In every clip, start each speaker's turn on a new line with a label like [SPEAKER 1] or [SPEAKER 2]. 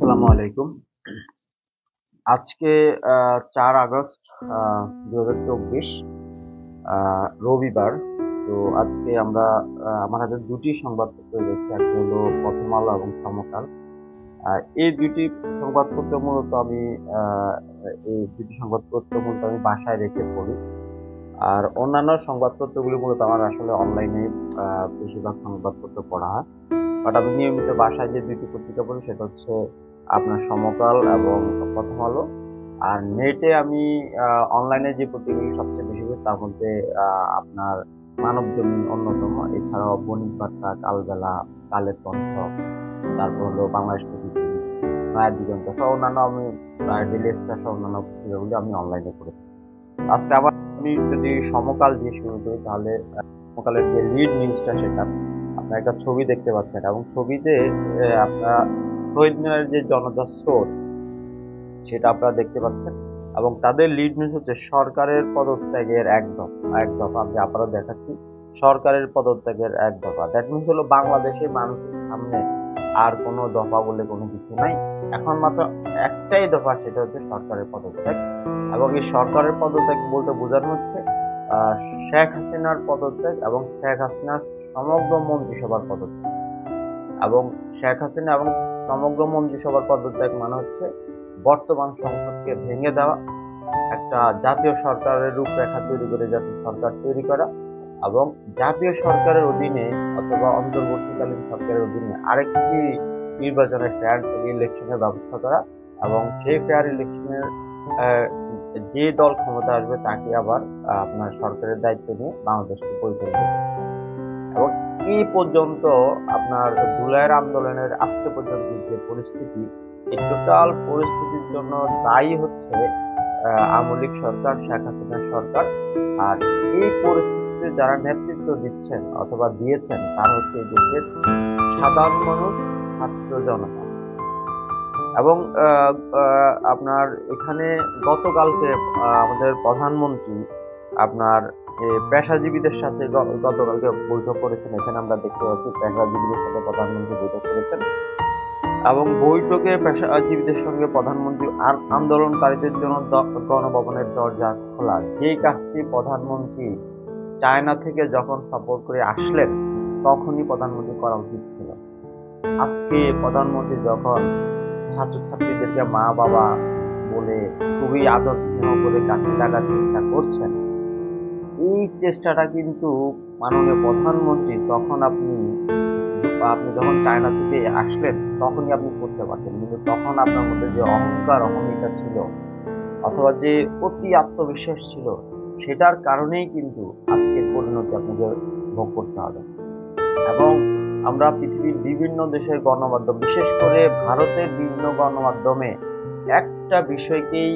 [SPEAKER 1] আসসালামু আলাইকুম। আজকে ৪ আগস্ট ২০২৪ রবিবার। তো আজকে আমরা আমার হাতে দুটি সংবাদপত্র রয়েছে। একটা হলো প্রথম আলো এবং সমকাল। এই দুটি সংবাদপত্র মূলত আমি আ এই দুটি সংবাদপত্র মূলত আমি বাসায় রেখে পড়ি। আর অন্যান্য সংবাদপত্রগুলো মূলত আমার আসলে অনলাইনে আ বেশিরভাগ সংবাদপত্র পড়া হয়। বাট আমি নিয়মিত বাসায় যে ২ টি পত্রিকা পড়ি সেটা হচ্ছে আপনার সমকাল এবং প্রথম আলো। আর নেটে আমি আ অনলাইনে যে পত্রিকাগুলি সবচেয়ে বেশি পড়ি তার মধ্যে আ আপনার মানবজমিন অন্যতম। এছাড়াও বণিক বার্তা, কালবেলা, কালের কণ্ঠ, তারপর হলো বাংলাদেশ প্রতিদিন, নয়া দিগন্ত সহ অন্যান্য আমি প্রায় ডেইলি স্টার সহ অন্যান্য পত্রিকাগুলি আমি অনলাইনে পড়ি। আজকে আবার আমি যদি সমকাল দিয়ে শুরু করি তাহলে সমকালের যে লিড নিউজটা সেটা আপনার একটা ছবি দেখতে পাচ্ছেন এবং ছবিতে আপনারা শহীদ মিনারের যে জনতার স্রোত সেটা আপনারা দেখতে পাচ্ছেন এবং তাদের লিড নিউজ হচ্ছে সরকারের পদত্যাগের এক দফা আমি আবারও দেখাচ্ছি সরকারের পদত্যাগের এক দফা দ্যাট মিনস হলো বাংলাদেশের মানুষের সামনে আর কোনো দফা বলে কোনো কিছু নাই এখন মাত্র একটাই দফা সেটা হচ্ছে সরকারের পদত্যাগ এবং এই সরকারের পদত্যাগ বলতে বোঝানো হচ্ছে আহ, শেখ হাসিনার পদত্যাগ এবং শেখ হাসিনার সমগ্র মন্ত্রিসভার পদত্যাগ এবং শেখ হাসিনা এবং সমগ্র মন্ত্রিসভার পদত্যাগ মানে হচ্ছে বর্তমান সংসদকে ভেঙে দেওয়া একটা জাতীয় সরকারের রূপরেখা তৈরি করে জাতীয় সরকার তৈরি করা এবং জাতীয় সরকারের অধীনে অথবা অন্তর্বর্তীকালীন সরকারের অধীনে আরেকটি নির্বাচনের ফেয়ার ইলেকশনের ব্যবস্থা করা এবং সেই ফেয়ার ইলেকশনের যে দল ক্ষমতা আসবে তাকে আবার আপনার সরকারের দায়িত্ব নিয়ে বাংলাদেশকে পরিচালিত করতে হবে। এবং এই পর্যন্ত আপনার জুলাইয়ের আন্দোলনের আজকে পর্যন্ত যে পরিস্থিতি এই টোটাল পরিস্থিতির জন্য দায়ী হচ্ছে আওয়ামী লীগ সরকার শেখ হাসিনার সরকার আর এই পরিস্থিতিতে যারা নেতৃত্ব দিচ্ছেন অথবা দিয়েছেন তারা হচ্ছে এই দেশের সাধারণ মানুষ ছাত্র জনতা এবং আপনার এখানে গতকালকে আমাদের প্রধানমন্ত্রী আপনার পেশাজীবীদের সাথে গতকালকে বৈঠক করেছেন এখানে আমরা দেখতে পাচ্ছি পেশাজীবীদের সাথে প্রধানমন্ত্রী বৈঠক করেছেন এবং বৈঠকে পেশাজীবীদের সঙ্গে প্রধানমন্ত্রী আন্দোলনকারীদের জন্য গণভবনের দরজা খোলা যেই কাজটি প্রধানমন্ত্রী চায়না থেকে যখন সফর করে আসলেন তখনই প্রধানমন্ত্রী করা উচিত ছিল আজকে প্রধানমন্ত্রী যখন ছাত্রছাত্রীদেরকে মা বাবা বলে খুবই আদর স্নেহ করে কাছে লাগার চেষ্টা করছেন এই চেষ্টাটা কিন্তু মাননীয় প্রধানমন্ত্রী তখন আপনি আপনি যখন চায়না থেকে আসলেন তখনই আপনি করতে পারতেন কিন্তু তখন আপনার মধ্যে যে অহংকার অহমিকা ছিল অথবা যে অতি আত্মবিশ্বাস ছিল সেটার কারণেই কিন্তু আজকের পরিণতি আপনাকে ভোগ করতে হবে এবং আমরা পৃথিবীর বিভিন্ন দেশের গণমাধ্যম বিশেষ করে ভারতের বিভিন্ন গণমাধ্যমে একটা বিষয়কেই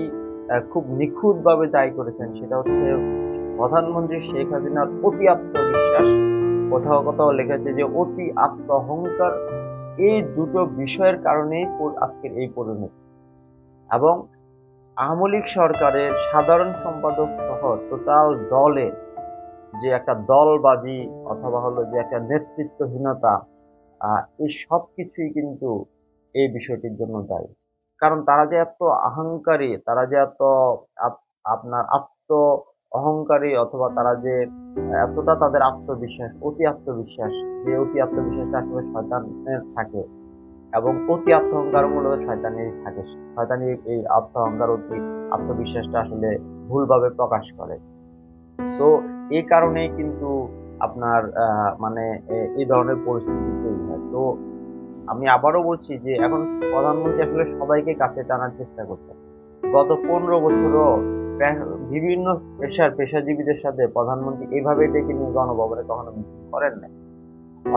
[SPEAKER 1] খুব নিখুঁতভাবে দায়ী করেছেন সেটা হচ্ছে প্রধানমন্ত্রী শেখ হাসিনার অতি আত্মবিশ্বাস কোথাও কোথাও লেখেছে যে অতি আত্ম অহংকার এই দুটো বিষয়ের কারণেই আজকের এই পরিণতি এবং আওয়ামী লীগ সরকারের সাধারণ সম্পাদক সহ টোটাল দলের যে একটা দলবাজি অথবা হলো যে একটা নেতৃত্বহীনতা এই সব কিছুই কিন্তু এই বিষয়টির জন্য দায়ী কারণ তারা যে এত অহংকারী তারা যে এত আপনার আত্ম অহংকারী অথবা তারা যে এতটা তাদের আত্মবিশ্বাস অতি আত্মবিশ্বাস যে অতি আত্মবিশ্বাসটা আসলে শয়তানের থাকে এবং অতি আত্মহংকার মূলত শয়তানেরই থাকে শয়তানি এই আত্মহংকার অতি আত্মবিশ্বাসটা আসলে ভুলভাবে প্রকাশ করে সো এই কারণেই কিন্তু আপনার মানে এই ধরনের পরিস্থিতি তৈরি হয় তো আমি আবারও বলছি যে এখন প্রধানমন্ত্রী আসলে সবাইকে কাছে টানার চেষ্টা করছে গত 15 বছরও বিভিন্ন পেশাজীবীদের সাথে প্রধানমন্ত্রী এভাবে ডেকে নিয়ে গণভবনে কখনো মিটিং করেন না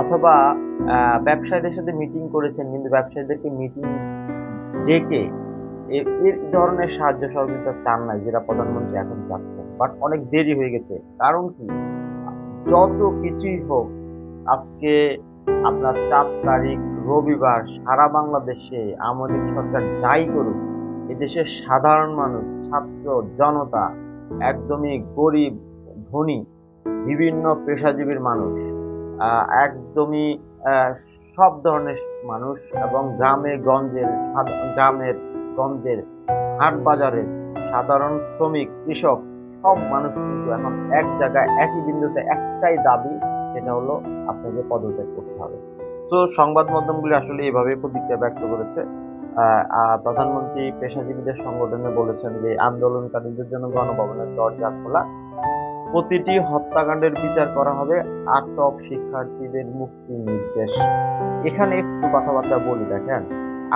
[SPEAKER 1] অথবা ব্যবসায়ীদের সাথে মিটিং করেছেন কিন্তু ব্যবসায়ীদেরকে মিটিং ডেকে এই ধরনের সাহায্য সহযোগিতা চান নাই যেটা প্রধানমন্ত্রী এখন চাচ্ছেন বাট অনেক দেরি হয়ে গেছে কারণ কি যত কিছুই হোক আজকে আপনার 4 তারিখ রবিবার সারা বাংলাদেশে আওয়ামী লীগ সরকার যাই করুক এদেশের সাধারণ মানুষ ছাত্র জনতা একদমই গরিব ধনী বিভিন্ন পেশাজীবীর মানুষ একদমই সব ধরনের মানুষ এবং গ্রামের গঞ্জের হাট বাজারের সাধারণ শ্রমিক, কৃষক, সব মানুষ কিন্তু এখন এক জায়গায় একই বিন্দুতে একটাই দাবি, সেটা হলো আপনাকে পদত্যাগ করতে হবে। তো সংবাদ মাধ্যমগুলি আসলে এভাবে প্রতিক্রিয়া ব্যক্ত করেছে। প্রধানমন্ত্রী পেশাজীবীদের সংগঠনে বলেছেন যে আন্দোলনকারীদের জন্য গণভবনের দরজা খোলা, প্রতিটি হত্যাকাণ্ডের বিচার করা হবে, আটক শিক্ষার্থীদের মুক্তির নির্দেশ। এখানে একটু কথাবার্তা বলি, দেখেন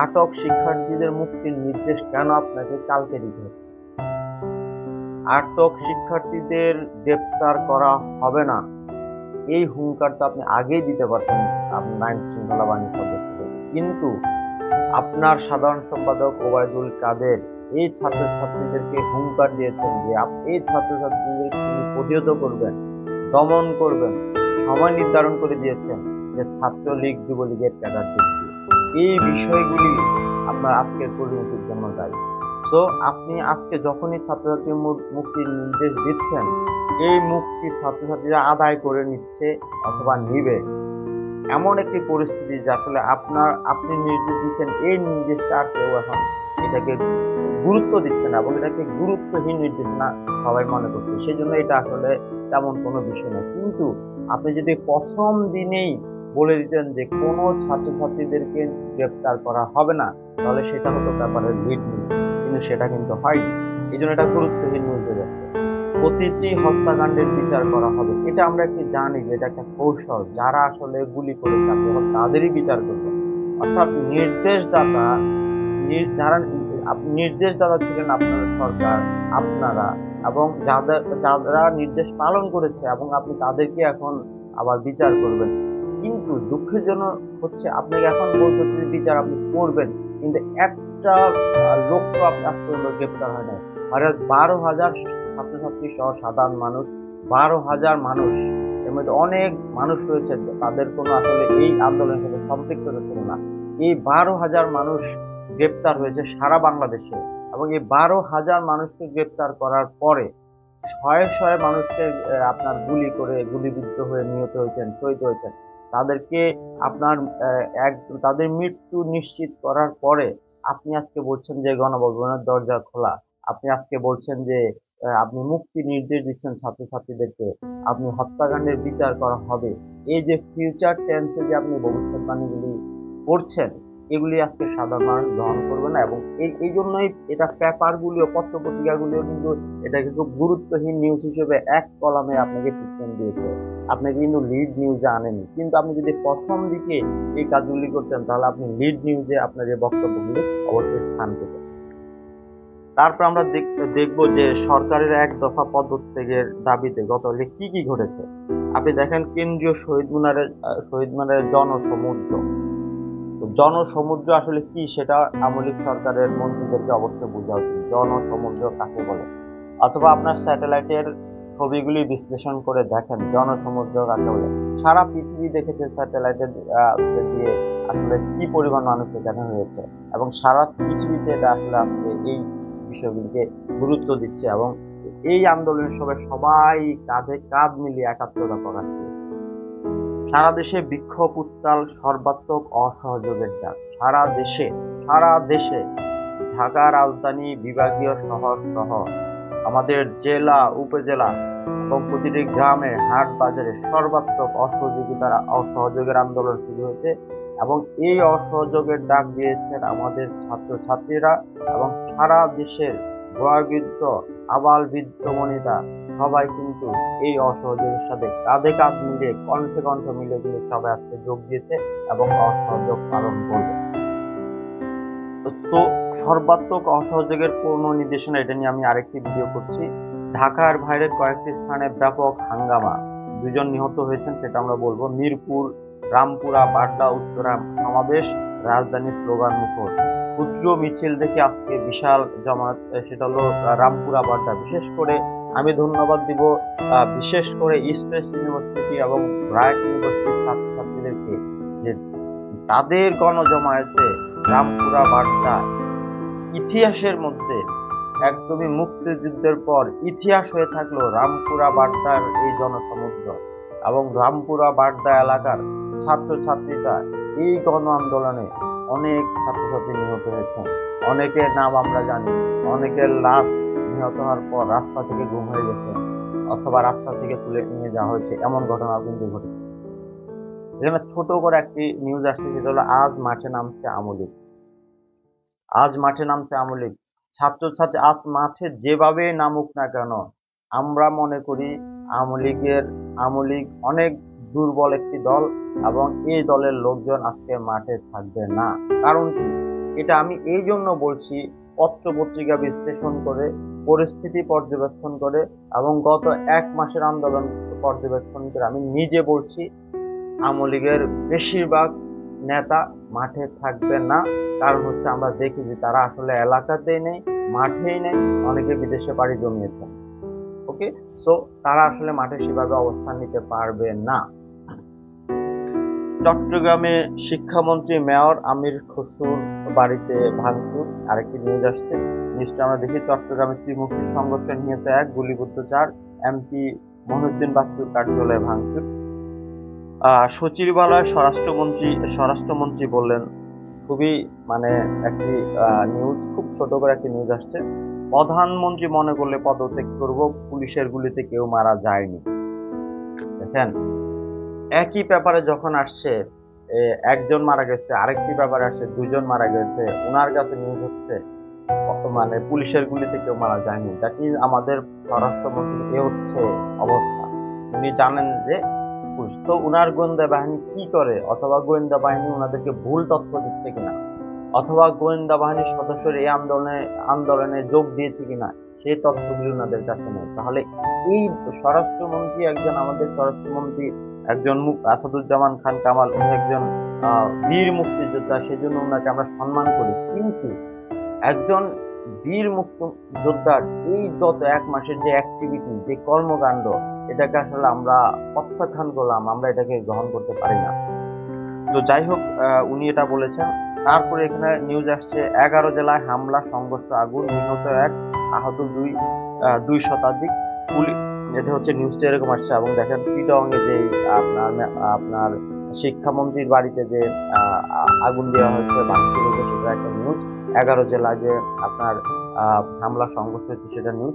[SPEAKER 1] আটক শিক্ষার্থীদের মুক্তির নির্দেশ কেন আপনাকে কালকে দিতে হচ্ছে? আটক শিক্ষার্থীদের গ্রেপ্তার করা হবে না, এই হুঙ্কার তো আপনি আগেই দিতে পারতেন আপনার আইন শৃঙ্খলা বাহিনীর সদস্যদের, কিন্তু আপনার সাধারণ সম্পাদক ওবায়দুল কাদের এই ছাত্রছাত্রীদেরকে হুঙ্কার দিয়েছেন যে এই ছাত্রছাত্রীদের তিনি প্রতিহত করবেন, দমন করবেন, সময় নির্ধারণ করে দিয়েছেন যে ছাত্রলীগ যুবলীগের ক্যাডারদের। এই বিষয়গুলি আপনার আজকের পরিণতির জন্য দায়ী। তো আপনি আজকে যখনই ছাত্রছাত্রী মুক্তির নির্দেশ দিচ্ছেন, এই মুক্তি ছাত্রছাত্রীরা আদায় করে নিচ্ছে অথবা নিবে, এমন একটি পরিস্থিতি যে আসলে আপনি নির্দেশ দিচ্ছেন, এই নির্দেশটা আর কেউ এখন এটাকে গুরুত্ব দিচ্ছে না এবং এটাকে গুরুত্বহীন নির্দেশ না সবাই মনে করছে। সেই জন্য এটা আসলে তেমন কোনো বিষয় নয়। কিন্তু আপনি যদি প্রথম দিনেই বলে দিতেন যে কোনো ছাত্রছাত্রীদেরকে গ্রেপ্তার করা হবে না, তাহলে সেটা হতো ব্যাপারের লিড নিউজ, কিন্তু সেটা কিন্তু হয়নি। এই জন্য এটা গুরুত্বহীন নিউজ হয়ে যাচ্ছে। প্রতিটি হত্যাকাণ্ডের বিচার করা হবে, এটা আমরা কি জানি যে এটা একটা কৌশল, যারা আসলে গুলি করে তাদেরই বিচার করবে। অর্থাৎ নির্দেশদাতা ছিলেন আপনার সরকার, আপনারা, এবং যারা নির্দেশ পালন করেছে এবং আপনি তাদেরকে এখন আবার বিচার করবেন। কিন্তু দুঃখজনক হচ্ছে আপনাকে এখন বলতে বিচার আপনি করবেন, কিন্তু একটা লোককে আপনি আজ পর্যন্ত গ্রেপ্তার হয় নাই। আর 12,000 ছাত্রছাত্রী সহ সাধারণ মানুষ, 12,000 মানুষ, এর মধ্যে অনেক মানুষ রয়েছে তাদের কোনো আসলে এই আন্দোলনের সাথে সম্পৃক্ততা ছিল না। এই 12,000 মানুষ গ্রেপ্তার হয়েছে সারা বাংলাদেশে, এবং এই 12,000 মানুষকে গ্রেপ্তার করার পরে শয়ে শয়ে মানুষকে আপনার গুলিবিদ্ধ হয়ে নিহত হয়েছেন, শহীদ হয়েছেন। তাদেরকে আপনার তাদের মৃত্যু নিশ্চিত করার পরে আপনি আজকে বলছেন যে গণভবনের দরজা খোলা, আপনি আজকে বলছেন যে আপনি মুক্তি নির্দেশ দিচ্ছেন ছাত্রছাত্রীদেরকে, আপনি হত্যাকাণ্ডের বিচার করা হবে। এই যে ফিউচার টেন্সে যে আপনি ভবিষ্যৎবাণীগুলি করছেন, এগুলি আজকে সাধারণ মানুষ গ্রহণ করবে না, এবং এই জন্যই এটা পেপারগুলিও, পত্রপত্রিকাগুলিও কিন্তু এটাকে খুব গুরুত্বহীন নিউজ হিসেবে এক কলামে আপনাকে ট্রিটমেন্ট দিয়েছে, আপনাকে কিন্তু লিড নিউজে আনেনি। কিন্তু আপনি যদি প্রথম দিকে এই কাজগুলি করতেন, তাহলে আপনি লিড নিউজে আপনার এই বক্তব্যগুলি অবশ্যই স্থান পেতেন। তারপর আমরা দেখব যে সরকারের এক দফা পদত্যাগের দাবিতে গতকাল কি ঘটেছে। আপনি দেখেন কেন্দ্রীয় শহীদ মিনারের জনসমুদ্র আসলে কি, সেটা আওয়ামী লীগ সরকারের মন্ত্রীদেরকে অবশ্যই বোঝা উচিত। জনসমুদ্র কাকে বলে, অথবা আপনার স্যাটেলাইটের ছবিগুলি বিশ্লেষণ করে দেখেন জনসমুদ্র কাকে বলে। সারা পৃথিবী দেখেছে স্যাটেলাইটের দিয়ে আসলে কি পরিমাণ মানুষ এখানে হয়েছে, এবং সারা পৃথিবীতে এটা আসলে আজকে এই বিষয়গুলিকে গুরুত্ব দিচ্ছে, এবং এই আন্দোলনের সবাই কাঁধে কাঁধ মিলিয়ে একাত্মতা প্রকাশ করে। সারা দেশে বিক্ষোভ, উত্তাল, সর্বাত্মক অসহযোগের ডাক। সারা দেশে ঢাকা রাজধানী, বিভাগীয় শহর সহ আমাদের জেলা, উপজেলা এবং প্রতিটি গ্রামে, হাট বাজারে সর্বাত্মক অসহযোগের আন্দোলন শুরু হয়েছে, এবং এই অসহযোগের ডাক দিয়েছেন আমাদের ছাত্রছাত্রীরা, এবং সারা দেশের বয়োবৃদ্ধ, আবাল বৃদ্ধ বনিতা সবাই কিন্তু এই অসহযোগের সাথে কাঁধে কাঁধ মিলিয়ে, কণ্ঠে কণ্ঠ মিলিয়ে কিন্তু সবাই আজকে যোগ দিয়েছে এবং অসহযোগ পালন করবে। তো সর্বাত্মক অসহযোগের পূর্ণ নির্দেশনা, এটা নিয়ে আমি আরেকটি ভিডিও করছি। ঢাকার বাইরে কয়েকটি স্থানে ব্যাপক হাঙ্গামা, 2 জন নিহত হয়েছেন, সেটা আমরা বলবো। মিরপুর, রামপুরা, বাড্ডা, উত্তরা সমাবেশ, রাজধানীর স্লোগান মুখর। ক্ষুদ্র মিছিল দেখে আজকে বিশাল জমায়েত, সেটা হলো রামপুরা, বাড্ডা। বিশেষ করে আমি ধন্যবাদ দিব বিশেষ করে ইস্ট ওয়েস্ট ইউনিভার্সিটি এবং ব্রাইট ইউনিভার্সিটির ছাত্রছাত্রীদেরকে, যে তাদের গণজমায়েতে রামপুরা, বাড্ডা ইতিহাসের মধ্যে একদমই মুক্তিযুদ্ধের পর ইতিহাস হয়ে থাকলো রামপুরা বাড্ডার এই জনসমুদ্র, এবং রামপুরা বাড্ডা এলাকার ছাত্রছাত্রীরা এই গণ আন্দোলনে অনেক ছাত্রছাত্রী নিহত হয়েছেন, অনেকের নাম আমরা জানি, অনেকের লাশ নিহত হওয়ার পর রাস্তা থেকে গুম হয়ে গেছে অথবা রাস্তা থেকে তুলে নিয়ে যাওয়া হয়েছে, এমন ঘটনাও কিন্তু ঘটেছে। এখানে ছোট করে একটি নিউজ আসছে, সেটা হলো আজ মাঠে নামছে আওয়ামী লীগ। আজ মাঠে নামছে আওয়ামী লীগ। ছাত্রছাত্রী আজ মাঠে যেভাবে নামুক না কেন, আমরা মনে করি আওয়ামী লীগ অনেক দুর্বল একটি দল এবং এই দলের লোকজন আজকে মাঠে থাকবে না। কারণ কি, এটা আমি এই জন্য বলছি, পত্র পত্রিকা বিশ্লেষণ করে, পরিস্থিতি পর্যবেক্ষণ করে এবং গত 1 মাসের আন্দোলন পর্যবেক্ষণ করে আমি নিজে বলছি, আওয়ামী লীগের বেশিরভাগ নেতা মাঠে থাকবে না। কারণ হচ্ছে আমরা দেখি যে তারা আসলে এলাকাতেই নেই, মাঠেই নেই, অনেকে বিদেশে পাড়ি জমিয়েছে। ওকে, সো তারা আসলে মাঠে সেভাবে অবস্থান নিতে পারবে না। চট্টগ্রামে শিক্ষামন্ত্রী মেয়র আমির খসরুর বাড়িতে ভাঙচুর, আরেকটি নিউজ আসছে, নিউজটা আমরা দেখি। চট্টগ্রামে ত্রিমুখী সংঘর্ষে নিহত 1, গুলিবিদ্ধ 4, এমপি মহিউদ্দিন বাচ্চুর কার্যালয়ে ভাঙচুর। সচিবালয়ে স্বরাষ্ট্রমন্ত্রী বললেন, খুবই মানে একটি নিউজ, খুব ছোট করে একটি নিউজ আসছে, প্রধানমন্ত্রী মনে করলে পদত্যাগ করব, পুলিশের গুলিতে কেউ মারা যায়নি। দেখেন, একই ব্যাপারে যখন আসছে একজন মারা গেছে, আরেকটি ব্যাপারে আসছে 2জন মারা গেছে, ওনার কাছে নিউজ হচ্ছে মানে পুলিশের গুলিতে কেউ মারা যায়নি। দ্যাট ইজ আমাদের স্বরাষ্ট্রমন্ত্রী এ হচ্ছে অবস্থা। উনি জানেন যে তো উনার গোয়েন্দা বাহিনী কি করে, অথবা গোয়েন্দা বাহিনী ওনাদেরকে ভুল তথ্য দিচ্ছে কিনা, অথবা গোয়েন্দা বাহিনীর সদস্যরা এই আন্দোলনে যোগ দিয়েছে কিনা, সেই তথ্যগুলি ওনাদের কাছে নেই। তাহলে এই স্বরাষ্ট্রমন্ত্রী আমাদের স্বরাষ্ট্রমন্ত্রী একজন আসাদুজ্জামান খান কামাল, উনি একজন বীর মুক্তিযোদ্ধা, সেজন্য ওনাকে আমরা সম্মান করি। কিন্তু একজন বীর মুক্তিযোদ্ধার এই গত 1 মাসের যে অ্যাক্টিভিটি, যে কর্মকাণ্ড, এটাকে আসলে আমরা প্রত্যাখ্যান করলাম, আমরা এটাকে গ্রহণ করতে পারি না। তো যাই হোক, উনি এটা বলেছেন। তারপরে এখানে নিউজ আসছে, 11 জেলায় হামলা, সংঘর্ষ, আগুন, নিহত 1, আহত 2 শতাধিক। এটা হচ্ছে নিউজটা এরকম আসছে। এবং দেখেন চিটাগংয়ে যে আপনার শিক্ষামন্ত্রীর বাড়িতে যে আগুন দেওয়া হয়েছে, ভাঙচুর হয়েছে, সেটা একটা নিউজ। 11 জেলায় যে আপনার হামলা, সংঘর্ষ হয়েছে, সেটা নিউজ।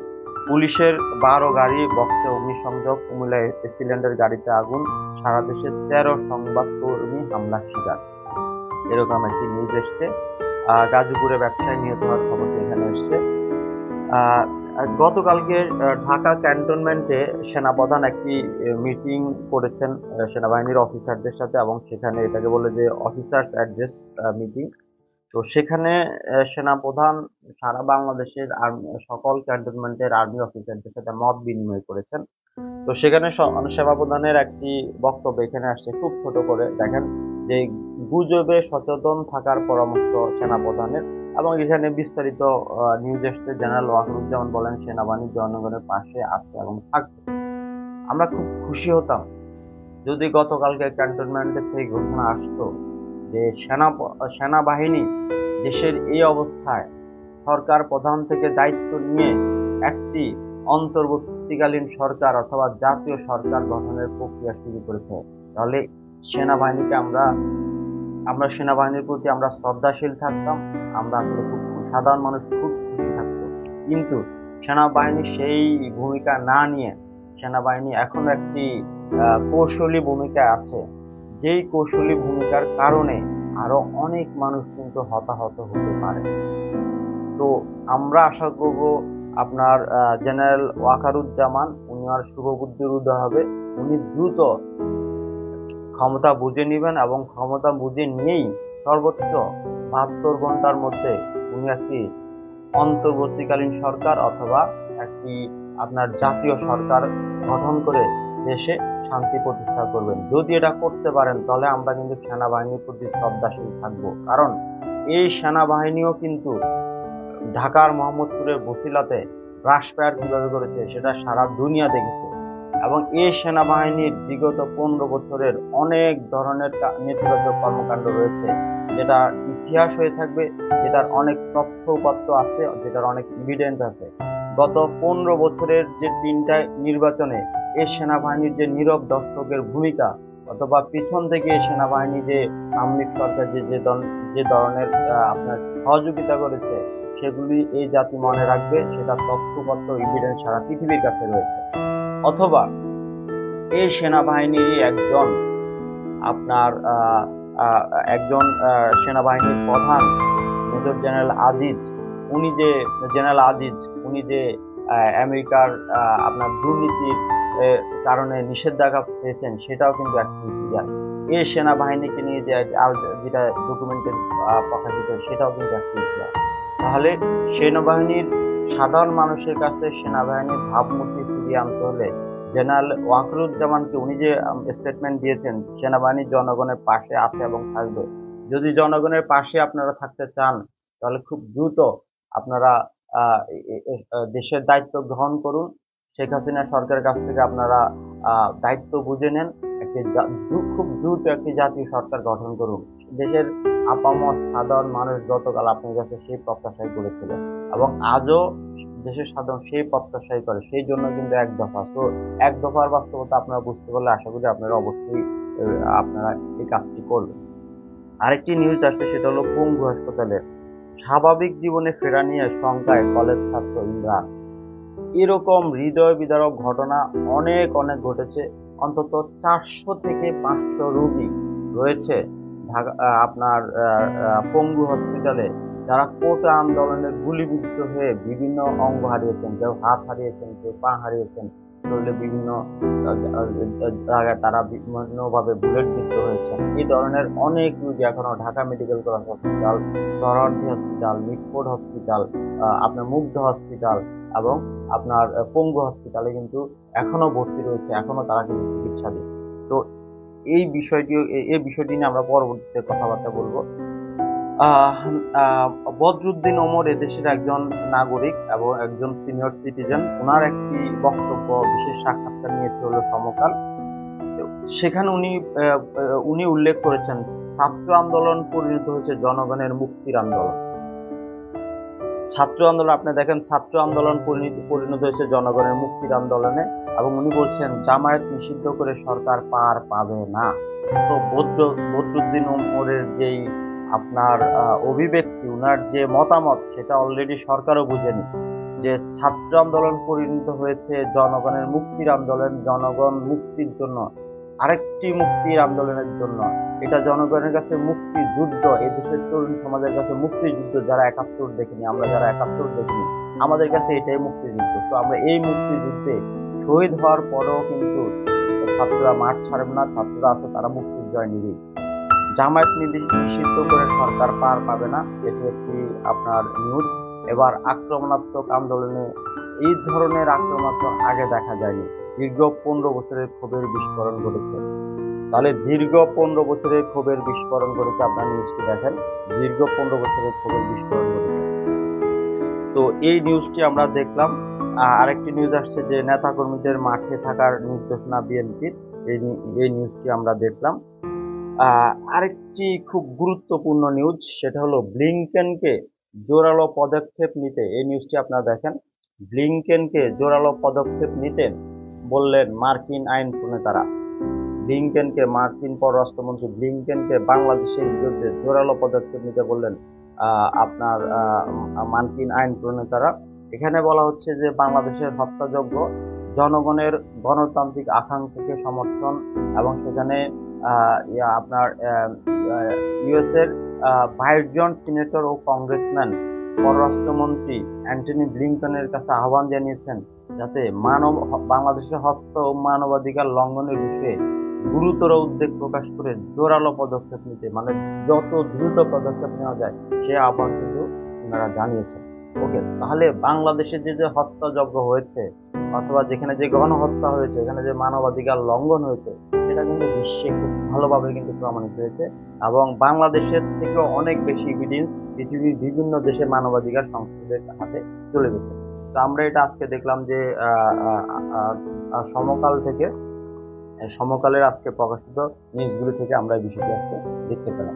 [SPEAKER 1] পুলিশের 12 গাড়ি বক্সে অগ্নিসংযোগ, কুমিল্লায় সিলিন্ডার গাড়িতে আগুন, সারা দেশে 13 সংবাদকর্মী হামলা শিকার, এরকম একটি নিউজ এসছে। গাজীপুরে ব্যবসায়ী নিহত হওয়ার খবরটি এখানে এসছে। গতকালকে ঢাকা ক্যান্টনমেন্টে সেনাপ্রধান একটি মিটিং করেছেন সেনাবাহিনীর অফিসারদের সাথে, এবং সেখানে এটাকে বলে যে অফিসার্স অ্যাড্রেস মিটিং। তো সেখানে সেনাপ্রধান সারা বাংলাদেশের সকল ক্যান্টনমেন্টের আর্মি অফিসারদের সাথে মত বিনিময় করেছেন। তো সেখানে সেনাপ্রধানের একটি বক্তব্য এখানে আসছে, খুব ছোট করে দেখেন, যে গুজবে সচেতন থাকার পরামর্শ সেনাপ্রধানের। এবং এখানে বিস্তারিত নিউজ এসছে। জেনারেল ওয়াকারুজ্জামান বলেন, সেনাবাহিনী জনগণের পাশে আছে এবং থাকবে। আমরা খুব খুশি হতাম যদি গতকালকে ক্যান্টনমেন্টের থেকে ঘোষণা আসতো যে সেনাবাহিনী দেশের এই অবস্থায় সরকার প্রধান থেকে দায়িত্ব নিয়ে একটি অন্তর্বর্তীকালীন সরকার অথবা জাতীয় সরকার গঠনের প্রক্রিয়া শুরু করেছে। তাহলে সেনাবাহিনীকে আমরা সেনাবাহিনীর প্রতি আমরা শ্রদ্ধাশীল থাকতাম, আমরা আসলে খুব সাধারণ মানুষ খুব খুশি থাকতো। কিন্তু সেনাবাহিনী সেই ভূমিকা না নিয়ে সেনাবাহিনী এখন একটি কৌশলী ভূমিকা আছে, যেই কৌশলী ভূমিকার কারণে আরো অনেক মানুষ কিন্তু হতাহত হতে পারে। তো আমরা আশা করব আপনার জেনারেল ওয়াকারুজ্জামান, উনি আর শুভবুদ্ধির উদয় হবে, উনি দ্রুত ক্ষমতা বুঝে নেবেন এবং ক্ষমতা বুঝে নিয়েই সর্বোচ্চ 72 ঘন্টার মধ্যে উনি একটি অন্তর্বর্তীকালীন সরকার অথবা একটি আপনার জাতীয় সরকার গঠন করে দেশে শান্তি প্রতিষ্ঠা করবেন। যদি এটা করতে পারেন তাহলে আমরা কিন্তু সেনাবাহিনীর প্রতি শ্রদ্ধাশীল থাকবো। কারণ এই সেনাবাহিনীও কিন্তু ঢাকার মোহাম্মদপুরের বছিলাতে ব্রাশফায়ার কিভাবে করেছে সেটা সারা দুনিয়া দেখেছে। এবং এই সেনাবাহিনীর বিগত 15 বছরের অনেক ধরনের নেতিবাচক কর্মকাণ্ড রয়েছে, যেটা ইতিহাস হয়ে থাকবে, যেটার অনেক তথ্য উপাত্ত আছে, যেটার অনেক এভিডেন্স আছে। গত 15 বছরের যে 3টা নির্বাচনে এই সেনাবাহিনীর যে নীরব দর্শকের ভূমিকা, অথবা পিছন থেকে সেনাবাহিনী যে আওয়ামী লীগ সরকার যে ধরনের আপনার সহযোগিতা করেছে, সেগুলি এই জাতি মনে রাখবে। সেটা তথ্যপত্র এভিডেন্স সারা পৃথিবীর কাছে রয়েছে। অথবা এই সেনাবাহিনীরই একজন আপনার একজন সেনাবাহিনীর প্রধান মেজর জেনারেল আজিজ, উনি যে আমেরিকার আপনার দুর্নীতির কারণে নিষেধাজ্ঞা পেয়েছেন, সেটাও কিন্তু একটা ইতিহাস। এই সেনাবাহিনীকে নিয়ে যেটা ডকুমেন্টে প্রকাশিত, সেটাও কিন্তু একটা ইতিহাস। তাহলে সেনাবাহিনীর সাধারণ মানুষের কাছে সেনাবাহিনীর ভাবমূর্তি ফিরিয়ে আনতে হলে জেনারেল ওয়াকারুজ্জামানকে, উনি যে স্টেটমেন্ট দিয়েছেন সেনাবাহিনী জনগণের পাশে আছে এবং থাকবে, যদি জনগণের পাশে আপনারা থাকতে চান তাহলে খুব দ্রুত আপনারা দেশের দায়িত্ব গ্রহণ করুন। শেখ হাসিনা সরকারের কাছ থেকে আপনারা দায়িত্ব বুঝে নেন, খুব দ্রুত একটি জাতীয় সরকার গঠন করুন। দেশের আপামর সাধারণ মানুষ গতকাল আপনার কাছে সেই প্রত্যাশাই করেছিল এবং আজও দেশের সাধারণ সেই প্রত্যাশাই করে। সেই জন্য কিন্তু এক দফার বাস্তবতা আপনারা বুঝতে পারলে আশা করি আপনারা অবশ্যই আপনারা এই কাজটি করবেন। আরেকটি নিউজ আসছে, সেটা হলো পঙ্গু হাসপাতালে স্বাভাবিক জীবনে ফেরা নিয়ে শঙ্কায় কলেজ ছাত্র ইমরান। এরকম হৃদয় বিদারক ঘটনা অনেক ঘটেছে। অন্তত 400 থেকে 500 রোগী রয়েছে আপনার পঙ্গু হসপিটালে, যারা কোটা আন্দোলনে গুলিবিদ্ধ হয়ে বিভিন্ন অঙ্গ হারিয়েছেন। কেউ হাত হারিয়েছেন, কেউ পা হারিয়েছেন, শরীরে বিভিন্ন জায়গায় তারা বিভিন্নভাবে বুলেটবিদ্ধ হয়েছেন। এই ধরনের অনেক রোগী এখনো Dhaka medical college hospital, Suhrawardy hospital, Mitford hospital, আপনার মুগ্ধ হসপিটাল এবং আপনার পঙ্গু হসপিটালে কিন্তু এখনো ভর্তি রয়েছে, এখনো তারা কিন্তু চিকিৎসাধীন। তো এই বিষয়টি নিয়ে আমরা পরবর্তীতে কথাবার্তা বলবো। বদরুদ্দিন ওমর এদেশের একজন নাগরিক এবং একজন সিনিয়র সিটিজেন। ওনার একটি বক্তব্য, বিশেষ সাক্ষাৎকার নিয়েছে হলো সমকাল। সেখানে উনি উল্লেখ করেছেন ছাত্র আন্দোলন পরিণত হয়েছে জনগণের মুক্তির আন্দোলন। আপনি দেখেন, ছাত্র আন্দোলন পরিণত হয়েছে জনগণের মুক্তির আন্দোলনে, এবং উনি বলছেন জামায়াত নিষিদ্ধ করে সরকার পার পাবে না। তো বদরুদ্দিন ওমরের যেই আপনার অভিব্যক্তি, উনার যে মতামত, সেটা অলরেডি সরকারও বুঝেনি যে ছাত্র আন্দোলন পরিণত হয়েছে জনগণের মুক্তির আন্দোলন, জনগণ মুক্তির জন্য, আরেকটি মুক্তির আন্দোলনের জন্য। এটা জনগণের কাছে মুক্তিযুদ্ধ, এই দেশের তরুণ সমাজের কাছে মুক্তিযুদ্ধ। যারা 71 দেখিনি, আমরা যারা 71 দেখিনি, আমাদের কাছে এটাই মুক্তিযুদ্ধ। তো আমরা এই মুক্তিযুদ্ধে শহীদ হওয়ার পরেও কিন্তু ছাত্ররা মাঠ ছাড়বে না, ছাত্ররা আছে, তারা মুক্তির জয় নিবে। জামায়াত নিষিদ্ধ করে সরকার পার পাবে না, এটি একটি আপনার নিউজ। এবার আক্রমণাত্মক আন্দোলনে, এই ধরনের আক্রমণাত্মক আগে দেখা যায়নি। দীর্ঘ 15 বছরের ক্ষোভের বিস্ফোরণ ঘটেছে। তাহলে দীর্ঘ 15 বছরের ক্ষোভের বিস্ফোরণ ঘটেছে। আপনার নিউজটি দেখেন, দীর্ঘ 15 বছরের ক্ষোভের বিস্ফোরণ ঘটেছে। তো এই নিউজটি আমরা দেখলাম। আরেকটি নিউজ আসছে যে নেতাকর্মীদের মাঠে থাকার নির্দেশনা বিএনপির, এই নিউজটি আমরা দেখলাম। আরেকটি খুব গুরুত্বপূর্ণ নিউজ, সেটা হলো ব্লিংকেনকে জোরালো পদক্ষেপ নিতে, এই নিউজটি আপনারা দেখেন। ব্লিংকেনকে জোরালো পদক্ষেপ নিতে বললেন মার্কিন আইন প্রণেতারা। মার্কিন পররাষ্ট্রমন্ত্রী ব্লিংকেনকে বাংলাদেশের বিরুদ্ধে জোরালো পদক্ষেপ নিতে বললেন আপনার মার্কিন আইন প্রণেতারা। এখানে বলা হচ্ছে যে বাংলাদেশের হত্যাযজ্ঞ জনগণের গণতান্ত্রিক আকাঙ্ক্ষাকে সমর্থন, এবং সেখানে আপনার ইউএস এর 22 জন সিনেটর ও কংগ্রেসম্যান পররাষ্ট্রমন্ত্রী অ্যান্টনি ব্লিংকনের কাছে আহ্বান জানিয়েছেন যাতে বাংলাদেশের হত্যা ও মানবাধিকার লঙ্ঘনের বিষয়ে গুরুতর উদ্বেগ প্রকাশ করে জোরালো পদক্ষেপ নিতে, মানে যত দ্রুত পদক্ষেপ নেওয়া যায় সে আহ্বান কিন্তু ওনারা জানিয়েছেন। ওকে, তাহলে বাংলাদেশে যে হত্যাযজ্ঞ হয়েছে, অথবা যেখানে যে গণহত্যা হয়েছে, এখানে যে মানবাধিকার লঙ্ঘন হয়েছে, সেটা কিন্তু বিশ্বে খুব ভালোভাবে কিন্তু প্রমাণিত হয়েছে, এবং বাংলাদেশের থেকেও অনেক বেশি এভিডেন্স পৃথিবীর বিভিন্ন দেশে মানবাধিকার সংস্থাদের হাতে চলে গেছে। তো আমরা এটা আজকে দেখলাম যে সমকালের আজকে প্রকাশিত নিউজগুলো থেকে আমরা এই বিষয়টি আজকে দেখতে পেলাম।